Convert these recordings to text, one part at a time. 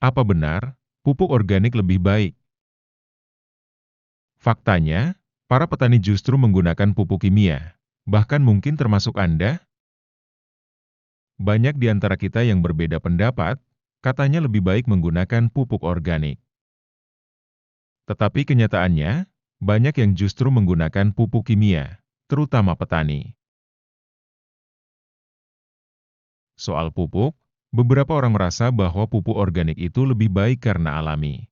Apa benar pupuk organik lebih baik? Faktanya, para petani justru menggunakan pupuk kimia. Bahkan mungkin termasuk Anda, banyak di antara kita yang berbeda pendapat, katanya lebih baik menggunakan pupuk organik. Tetapi kenyataannya, banyak yang justru menggunakan pupuk kimia, terutama petani. Soal pupuk, beberapa orang merasa bahwa pupuk organik itu lebih baik karena alami.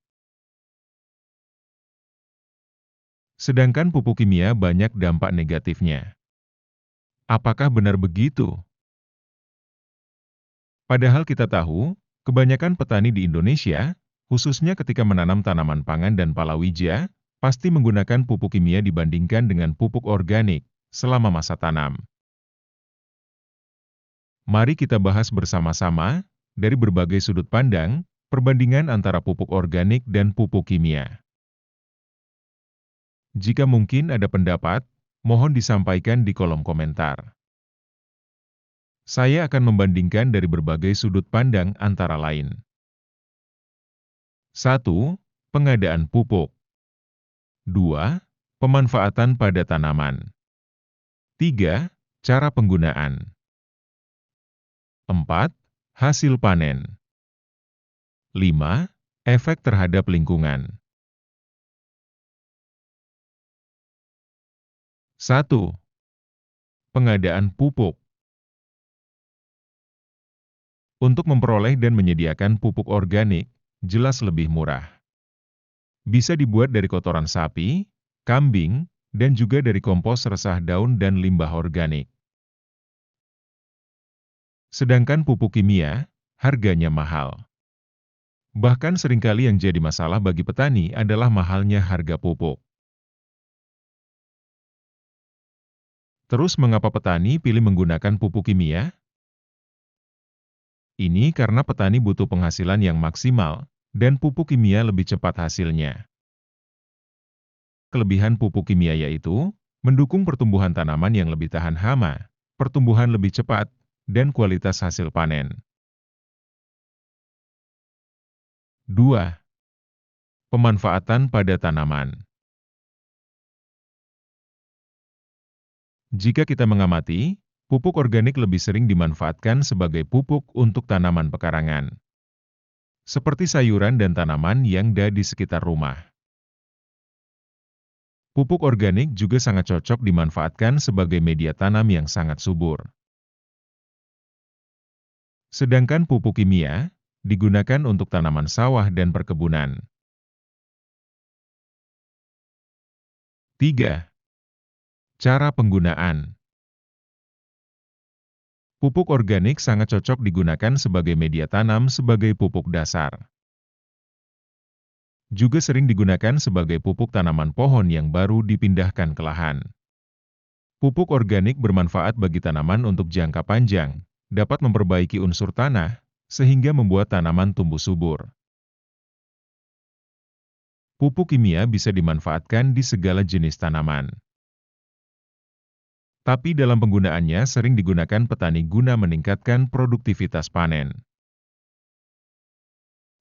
Sedangkan pupuk kimia banyak dampak negatifnya. Apakah benar begitu? Padahal kita tahu, kebanyakan petani di Indonesia, khususnya ketika menanam tanaman pangan dan palawija, pasti menggunakan pupuk kimia dibandingkan dengan pupuk organik selama masa tanam. Mari kita bahas bersama-sama, dari berbagai sudut pandang, perbandingan antara pupuk organik dan pupuk kimia. Jika mungkin ada pendapat, mohon disampaikan di kolom komentar. Saya akan membandingkan dari berbagai sudut pandang antara lain. 1. Pengadaan pupuk. 2. Pemanfaatan pada tanaman. 3. Cara penggunaan. 4. Hasil panen. 5. Efek terhadap lingkungan. 1. Pengadaan pupuk. Untuk memperoleh dan menyediakan pupuk organik, jelas lebih murah. Bisa dibuat dari kotoran sapi, kambing, dan juga dari kompos resah daun dan limbah organik. Sedangkan pupuk kimia, harganya mahal. Bahkan seringkali yang jadi masalah bagi petani adalah mahalnya harga pupuk. Terus mengapa petani pilih menggunakan pupuk kimia? Ini karena petani butuh penghasilan yang maksimal, dan pupuk kimia lebih cepat hasilnya. Kelebihan pupuk kimia yaitu, mendukung pertumbuhan tanaman yang lebih tahan hama, pertumbuhan lebih cepat, dan kualitas hasil panen. 2. Pemanfaatan pada tanaman. Jika kita mengamati, pupuk organik lebih sering dimanfaatkan sebagai pupuk untuk tanaman pekarangan, seperti sayuran dan tanaman yang ada di sekitar rumah. Pupuk organik juga sangat cocok dimanfaatkan sebagai media tanam yang sangat subur. Sedangkan pupuk kimia digunakan untuk tanaman sawah dan perkebunan. 3. Cara penggunaan. Pupuk organik sangat cocok digunakan sebagai media tanam sebagai pupuk dasar. Juga sering digunakan sebagai pupuk tanaman pohon yang baru dipindahkan ke lahan. Pupuk organik bermanfaat bagi tanaman untuk jangka panjang, dapat memperbaiki unsur tanah, sehingga membuat tanaman tumbuh subur. Pupuk kimia bisa dimanfaatkan di segala jenis tanaman. Tapi dalam penggunaannya sering digunakan petani guna meningkatkan produktivitas panen.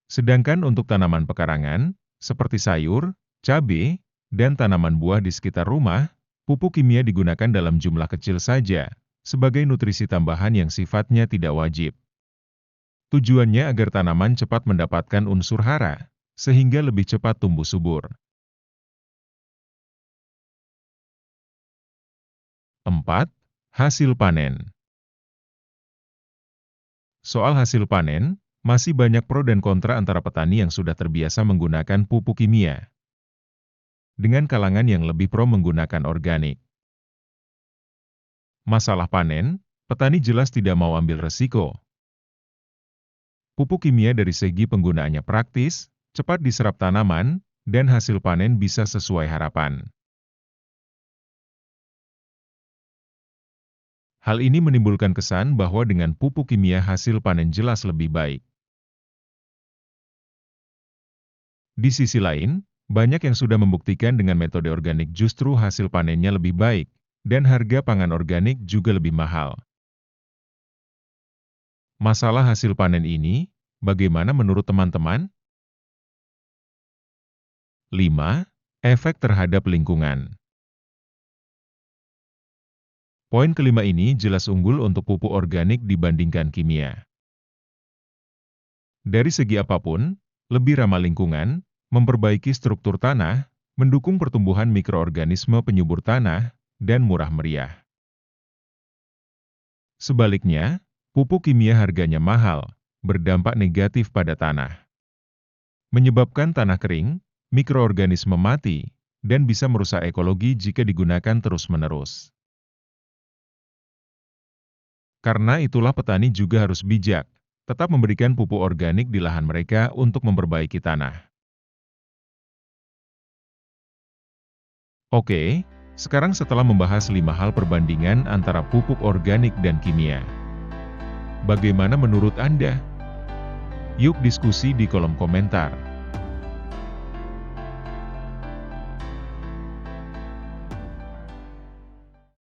Sedangkan untuk tanaman pekarangan, seperti sayur, cabai, dan tanaman buah di sekitar rumah, pupuk kimia digunakan dalam jumlah kecil saja, sebagai nutrisi tambahan yang sifatnya tidak wajib. Tujuannya agar tanaman cepat mendapatkan unsur hara, sehingga lebih cepat tumbuh subur. 4. Hasil panen. Soal hasil panen, masih banyak pro dan kontra antara petani yang sudah terbiasa menggunakan pupuk kimia, dengan kalangan yang lebih pro menggunakan organik. Masalah panen, petani jelas tidak mau ambil resiko. Pupuk kimia dari segi penggunaannya praktis, cepat diserap tanaman, dan hasil panen bisa sesuai harapan. Hal ini menimbulkan kesan bahwa dengan pupuk kimia hasil panen jelas lebih baik. Di sisi lain, banyak yang sudah membuktikan dengan metode organik justru hasil panennya lebih baik, dan harga pangan organik juga lebih mahal. Masalah hasil panen ini Bagaimana menurut teman-teman? 5. Efek terhadap lingkungan. Poin kelima ini jelas unggul untuk pupuk organik dibandingkan kimia. Dari segi apapun, lebih ramah lingkungan, memperbaiki struktur tanah, mendukung pertumbuhan mikroorganisme penyubur tanah, dan murah meriah. Sebaliknya, pupuk kimia harganya mahal, berdampak negatif pada tanah. Menyebabkan tanah kering, mikroorganisme mati, dan bisa merusak ekologi jika digunakan terus-menerus. Karena itulah petani juga harus bijak, tetap memberikan pupuk organik di lahan mereka untuk memperbaiki tanah. Oke, sekarang setelah membahas 5 hal perbandingan antara pupuk organik dan kimia, bagaimana menurut Anda? Yuk diskusi di kolom komentar.